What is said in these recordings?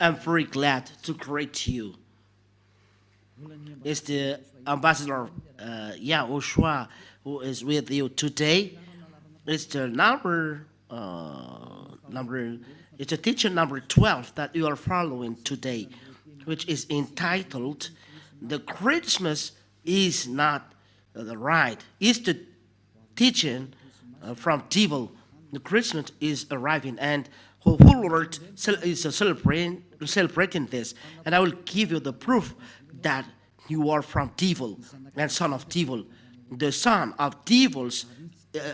I'm very glad to greet you. It's the ambassador YAHOSHUAH who is with you today. It's the it's a teacher number 12 that you are following today, which is entitled "The Christmas is Not the Right." It's the teaching from devil. The Christmas is arriving, and whole world is celebrating this. And I will give you the proof that you are from devil and son of devil. The son of devils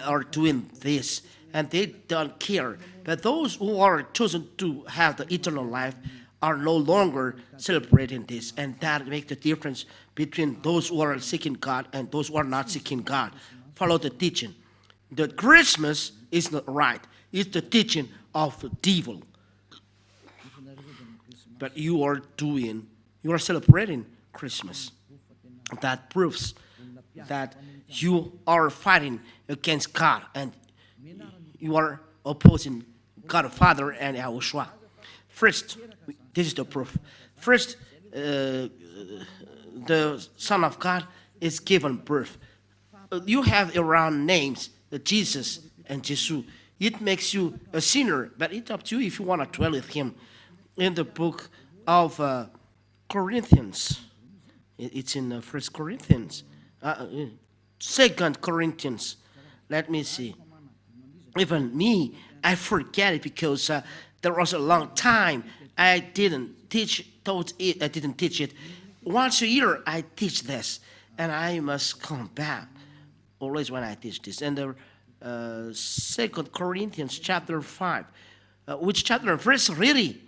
are doing this, and they don't care. But those who are chosen to have the eternal life are no longer celebrating this, and that makes the difference between those who are seeking God and those who are not seeking God. Follow the teaching. The Christmas is not right. It's the teaching of the devil. But you are celebrating Christmas. That proves that you are fighting against God and you are opposing God the Father and YAHOSHUAH. First, this is the proof. First, the Son of God is given birth. You have around names, Jesus and Jesus. It makes you a sinner, but it's up to you if you want to dwell with him. In the book of Corinthians, it's in 1 Corinthians, 2 Corinthians. Let me see. Even me, I forget it because there was a long time I didn't teach it. Once a year I teach this, and I must come back always when I teach this. And the 2 Corinthians chapter 5, which chapter and verse really?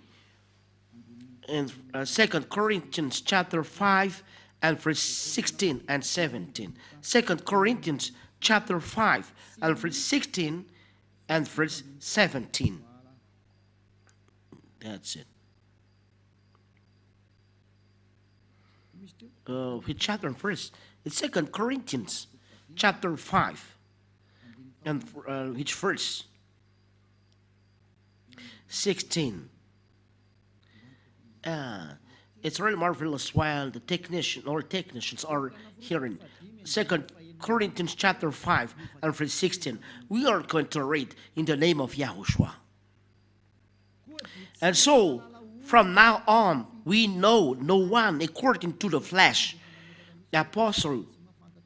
In 2 Corinthians chapter 5 and verse 16 and 17. 2 Corinthians chapter 5 and verse 16 and verse 17. That's it. Which chapter and verse? It's 2 Corinthians chapter 5 and which verse? 16. It's really marvelous while the technicians are hearing 2 Corinthians chapter 5 and verse 16. We are going to read in the name of YAHOSHUAH. And so, from now on, we know no one according to the flesh. The apostle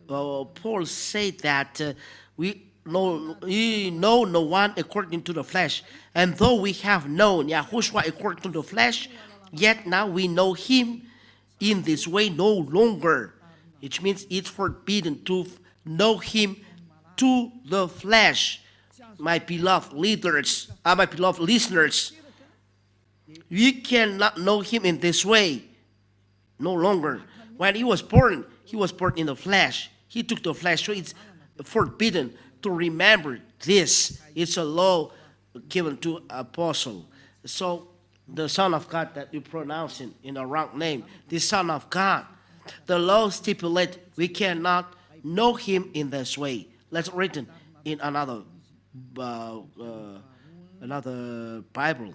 Paul said that we know no one according to the flesh. And though we have known YAHOSHUAH according to the flesh, yet now we know him in this way no longer. Which means it's forbidden to know him to the flesh. My beloved leaders, my beloved listeners, we cannot know him in this way no longer. When he was born in the flesh. He took the flesh, so it's forbidden to remember this. It's a law given to apostle. So the Son of God that you pronounce in a wrong name, the Son of God, the law stipulates we cannot know him in this way. Let's read it in another Bible.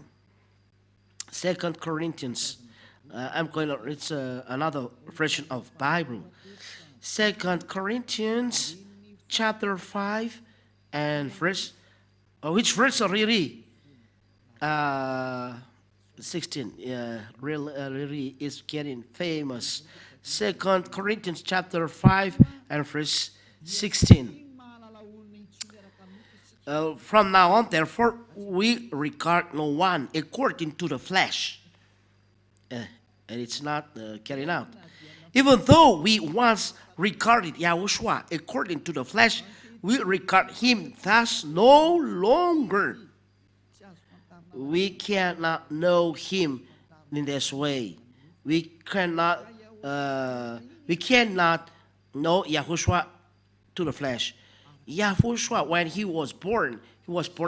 2 Corinthians. It's another version of Bible. 2 Corinthians chapter 5 and verse. Which verse really? 16. Yeah, really is getting famous. 2 Corinthians chapter 5 and verse 16. From now on, therefore, we regard no one according to the flesh. And it's not carried out. Even though we once regarded YAHOSHUAH according to the flesh, we regard him thus no longer. We cannot know him in this way. We cannot know YAHOSHUAH to the flesh. YAHOSHUAH, when he was born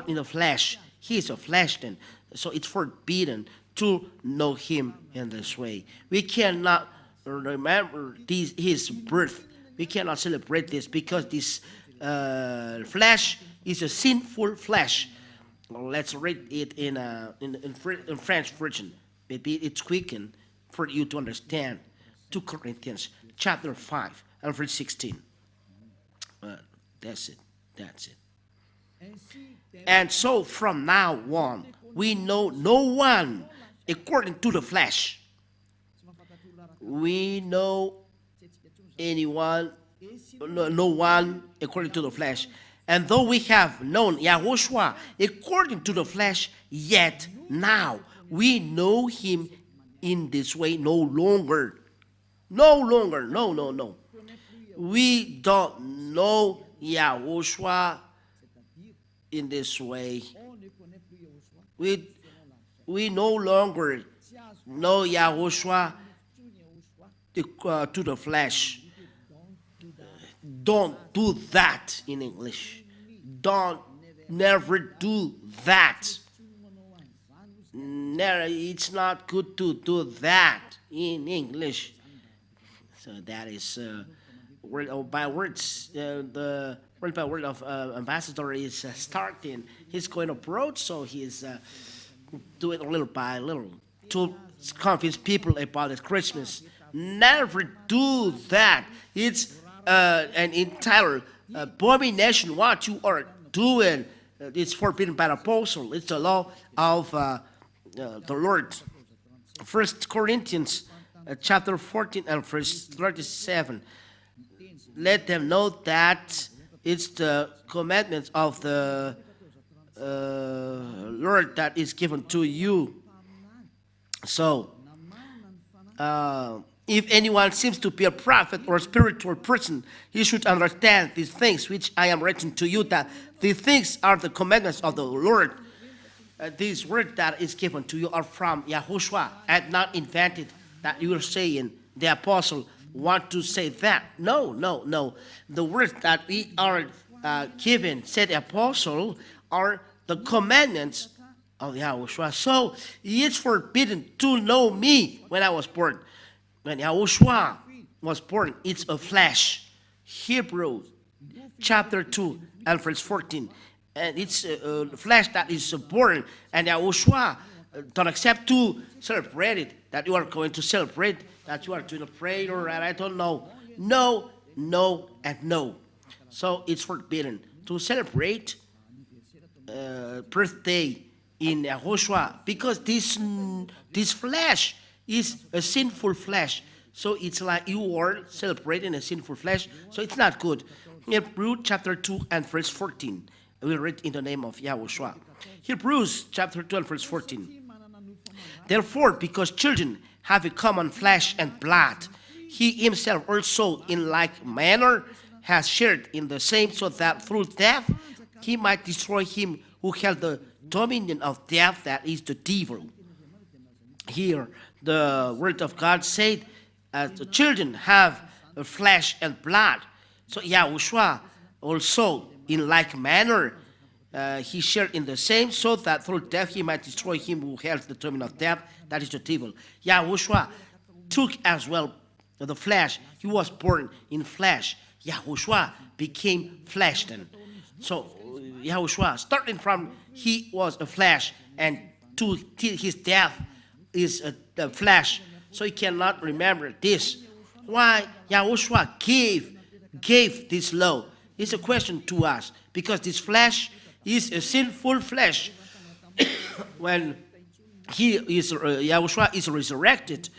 in the flesh. He is a flesh then. So it's forbidden to know him in this way. We cannot remember his birth. We cannot celebrate this because this flesh is a sinful flesh. Well, let's read it in French version. Maybe it's quicken for you to understand. 2 Corinthians chapter 5 and verse 16. That's it. That's it. And so from now on, we know no one according to the flesh. We know anyone, no one according to the flesh. And though we have known YAHOSHUAH according to the flesh, yet now we know him in this way no longer. No longer. No. We don't know YAHOSHUAH in this way. We no longer know YAHOSHUAH to the flesh. Don't do that in English. Never do that. Never, it's not good to do that in English. So that is word by words. The word by word of ambassador is starting. He's going abroad, so he's doing little by little to convince people about this Christmas. Never do that. It's an entire abomination what you are doing. It's forbidden by the apostle. It's the law of the Lord. 1 Corinthians chapter 14 and verse 37. Let them know that it's the commandments of the Lord that is given to you. So, if anyone seems to be a prophet or a spiritual person, he should understand these things which I am writing to you, that these things are the commandments of the Lord. These words that is given to you are from YAHOSHUAH and not invented, that you are saying the apostle want to say that. No. The words that we are given, said the apostle, are the commandments of YAHOSHUAH. So it's forbidden to know me when I was born. When YAHOSHUAH was born, it's a flesh. Hebrews chapter 2 and verse 14. And it's a flesh that is born. And YAHOSHUAH don't accept to celebrate it, that you are going to celebrate, that you are doing a prayer, and I don't know. No, and no. So it's forbidden to celebrate birthday in YAHOSHUAH, because this flesh is a sinful flesh. So it's like you are celebrating a sinful flesh. So it's not good. Hebrews chapter 2 and verse 14. We'll read in the name of YAHOSHUAH. Hebrews chapter 2 and verse 14. Therefore, because children have a common flesh and blood, he himself also in like manner has shared in the same, so that through death he might destroy him who held the dominion of death, that is the devil. Here, the word of God said, the children have a flesh and blood. So YAHOSHUAH also in like manner he shared in the same, so that through death he might destroy him who held the dominion of death, that is the devil. YAHOSHUAH took as well the flesh. He was born in flesh. YAHOSHUAH became flesh then. So YAHOSHUAH, starting from he was a flesh, and to his death is a flesh. So he cannot remember this. Why YAHOSHUAH gave this law? It's a question to us, because this flesh is a sinful flesh. When YAHOSHUAH is resurrected,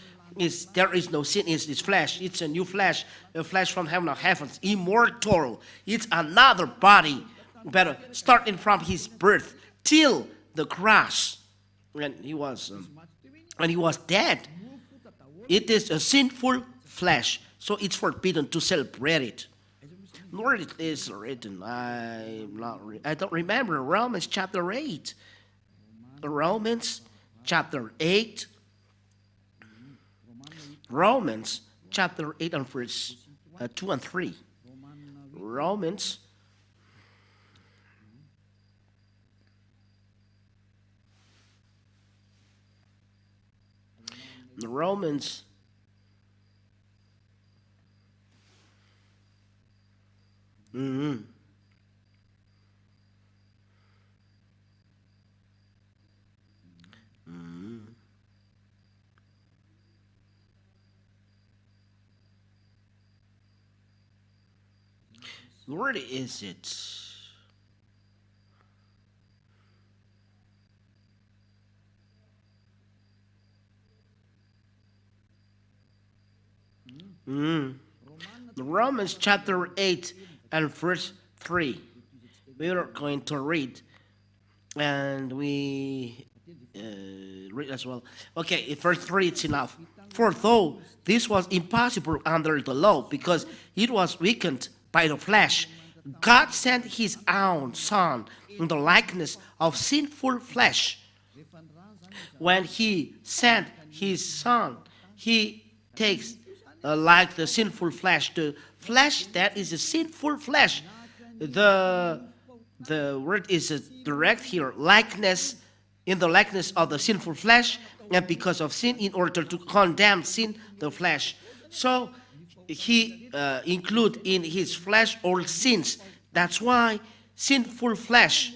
there is no sin in this flesh. It's a new flesh, a flesh from heaven of heavens, immortal. It's another body, but starting from his birth till the cross, when he was dead. It is a sinful flesh, so it's forbidden to celebrate it. Nor it is written. I don't remember. Romans chapter 8. Romans chapter 8. Romans chapter 8 and verse 2 and 3. Romans Where is it? Romans chapter 8 and verse 3. We are going to read, and we read as well. Okay, verse 3, it's enough. For though this was impossible under the law, because it was weakened by the flesh, God sent his own Son in the likeness of sinful flesh. When he sent his Son, he takes like the sinful flesh, the flesh that is a sinful flesh. The word is direct here, likeness, in the likeness of the sinful flesh, and because of sin, in order to condemn sin, the flesh. So he include in his flesh all sins. That's why sinful flesh.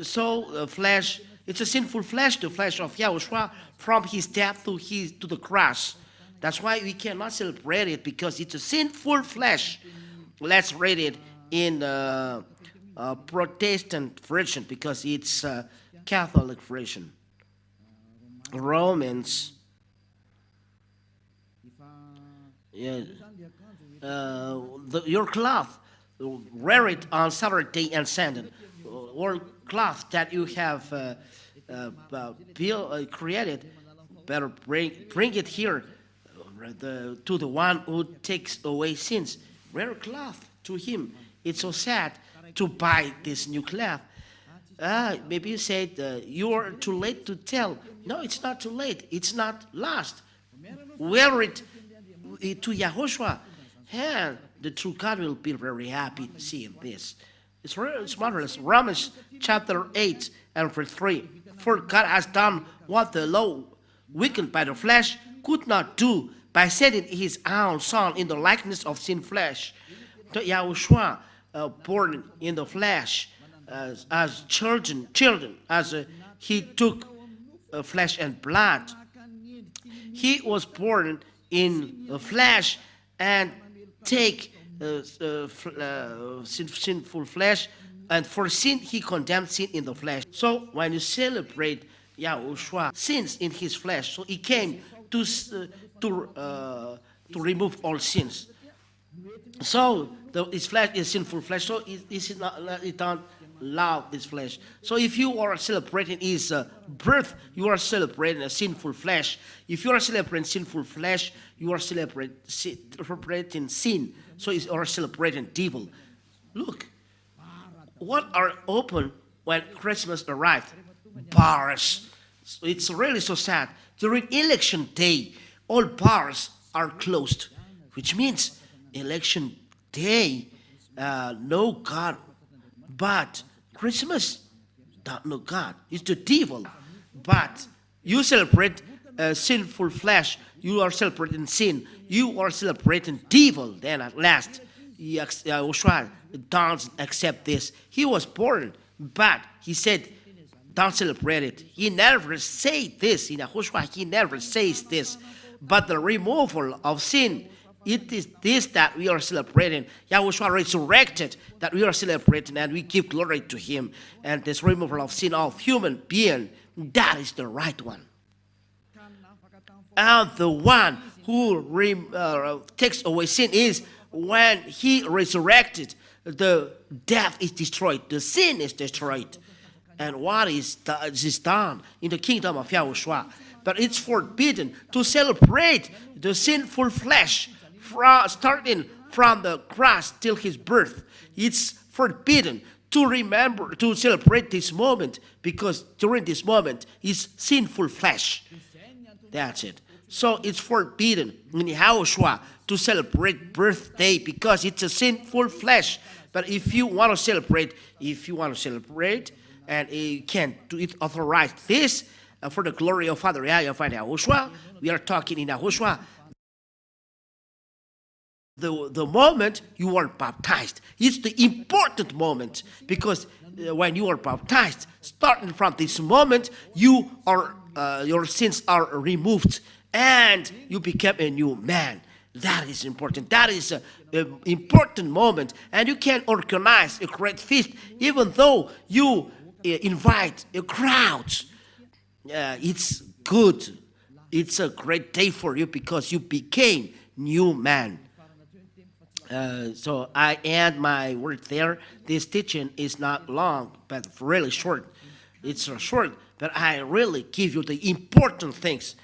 So flesh, it's a sinful flesh, the flesh of YAHOSHUAH, from his death to the cross. That's why we cannot celebrate it, because it's a sinful flesh. Let's read it in Protestant version, because it's a Catholic version. Romans. Yeah. Your cloth, wear it on Saturday and Sunday. Or cloth that you have created, better bring it here to the one who takes away sins. Wear a cloth to him. It's so sad to buy this new cloth. Maybe you said you're too late to tell. No, it's not too late. It's not lost. Wear it to YAHOSHUAH. And the true God will be very happy to see this. It's marvelous. Romans chapter 8 and verse 3. For God has done what the law, weakened by the flesh, could not do, by sending his own Son in the likeness of sin flesh. The YAHOSHUAH, born in the flesh, as children, as he took flesh and blood. He was born in the flesh and take sinful flesh, and for sin he condemned sin in the flesh. So when you celebrate YAHOSHUAH sins in his flesh, so he came to remove all sins. So his flesh is sinful flesh, so it don't love this flesh. So if you are celebrating his birth, you are celebrating a sinful flesh. If you are celebrating sinful flesh, you are celebrating sin. So you are celebrating devil. Look, what are open when Christmas arrived? Bars. So it's really so sad. During election day, all bars are closed, which means election day, no God. But Christmas, don't know God. It's the devil. But you celebrate sinful flesh. You are celebrating sin. You are celebrating devil. Then at last, YAHOSHUAH don't accept this. He was born, but he said, don't celebrate it. He never said this. In YAHOSHUAH, he never says this. But the removal of sin, it is this that we are celebrating. YAHOSHUAH resurrected, that we are celebrating, and we give glory to him. And this removal of sin of human being, that is the right one. And the one who takes away sin is when he resurrected, the death is destroyed, the sin is destroyed. And what is done in the kingdom of YAHOSHUAH? But it's forbidden to celebrate the sinful flesh starting from the cross till his birth. It's forbidden to remember, to celebrate this moment, because during this moment is sinful flesh. That's it. So it's forbidden in YAHOSHUAH to celebrate birthday because it's a sinful flesh. But if you want to celebrate, and you can do it, authorize this for the glory of Father YAHOSHUAH. We are talking in YAHOSHUAH. The moment you are baptized, it's the important moment, because when you are baptized, starting from this moment, you are your sins are removed and you become a new man. That is important. That is an important moment. And you can organize a great feast even though you invite a crowd. It's good. It's a great day for you because you became new man. So I end my word there. This teaching is not long, but really short. It's short, but I really give you the important things.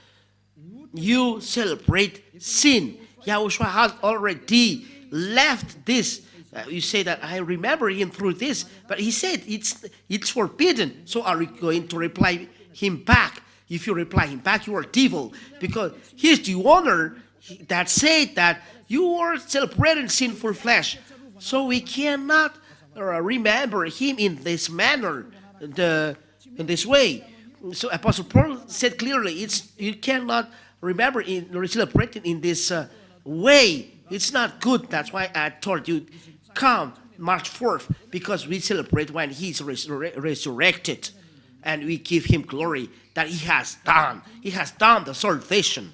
You celebrate sin. Yahushua has already left this. You say that I remember him through this, but he said it's forbidden. So are we going to reply him back? If you reply him back, you are devil, because he's the owner that said that you are celebrating sinful flesh. So we cannot remember him in this manner, in this way. So Apostle Paul said clearly, you cannot remember or celebrating in this way. It's not good. That's why I told you, come March 4th, because we celebrate when he's resurrected, and we give him glory that he has done. He has done the salvation.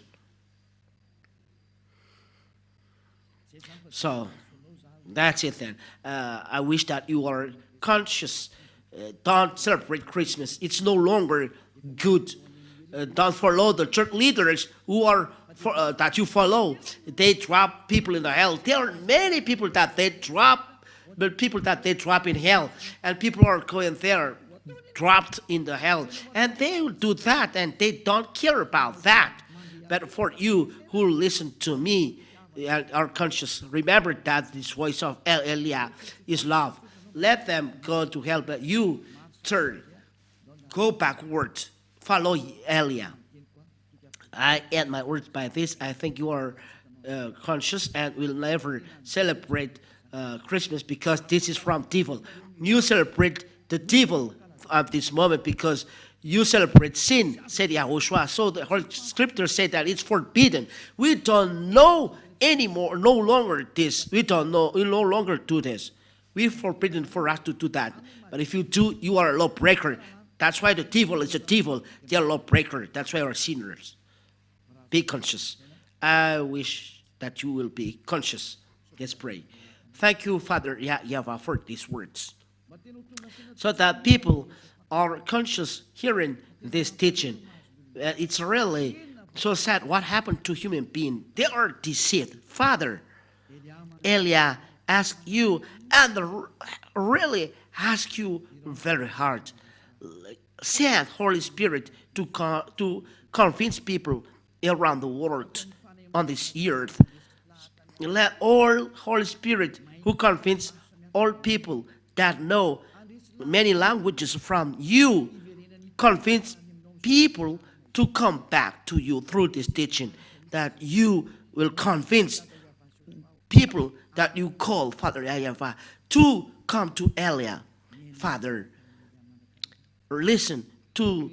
So that's it then. I wish that you are conscious. Don't celebrate Christmas. It's no longer good. Don't follow the church leaders who are that you follow. They drop people in the hell. There are many people that they drop, but people that they drop in hell, and people are going there dropped in the hell, and they will do that, and they don't care about that. But for you who listen to me, are conscious, remember that this voice of Eliah is love. Let them go to hell, but you turn, go backward, follow Eliah. I end my words by this. I think you are conscious and will never celebrate Christmas, because this is from devil. You celebrate the devil at this moment because you celebrate sin, said YAHOSHUAH. So the whole scripture said that it's forbidden. We don't know anymore, no longer this. We don't know, we no longer do this. We're forbidden for us to do that. But if you do, you are a lawbreaker. That's why the devil is a devil. They are a lawbreaker. That's why we are sinners. Be conscious. I wish that you will be conscious. Let's pray. Thank you, Father YAHVAH, for these words, so that people are conscious hearing this teaching. It's really so sad what happened to human beings. They are deceived. Father, Eliah asked you, and really ask you very hard. Send Holy Spirit to convince people around the world on this earth. Let all Holy Spirit who convince all people that know many languages from you, convince people to come back to you through this teaching, that you will convince people that you call, Father YAHVAH, to come to Eliah. Father, listen to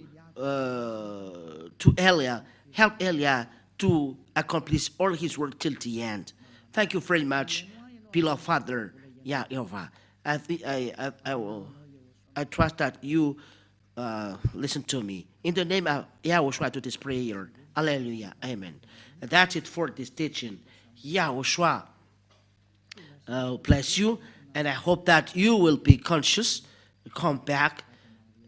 Eliah. Help Eliah to accomplish all his work till the end. Thank you very much, beloved Father YAHVAH. I trust that you listen to me. In the name of YAHOSHUAH, to this prayer. Hallelujah. Amen. And that's it for this teaching. YAHOSHUAH bless you. And I hope that you will be conscious, come back,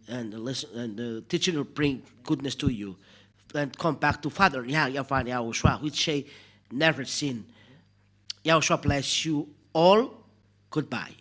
and listen, and the teaching will bring goodness to you. And come back to Father YAHVAH YAHOSHUAH, which say never sin. YAHOSHUAH bless you all. Goodbye.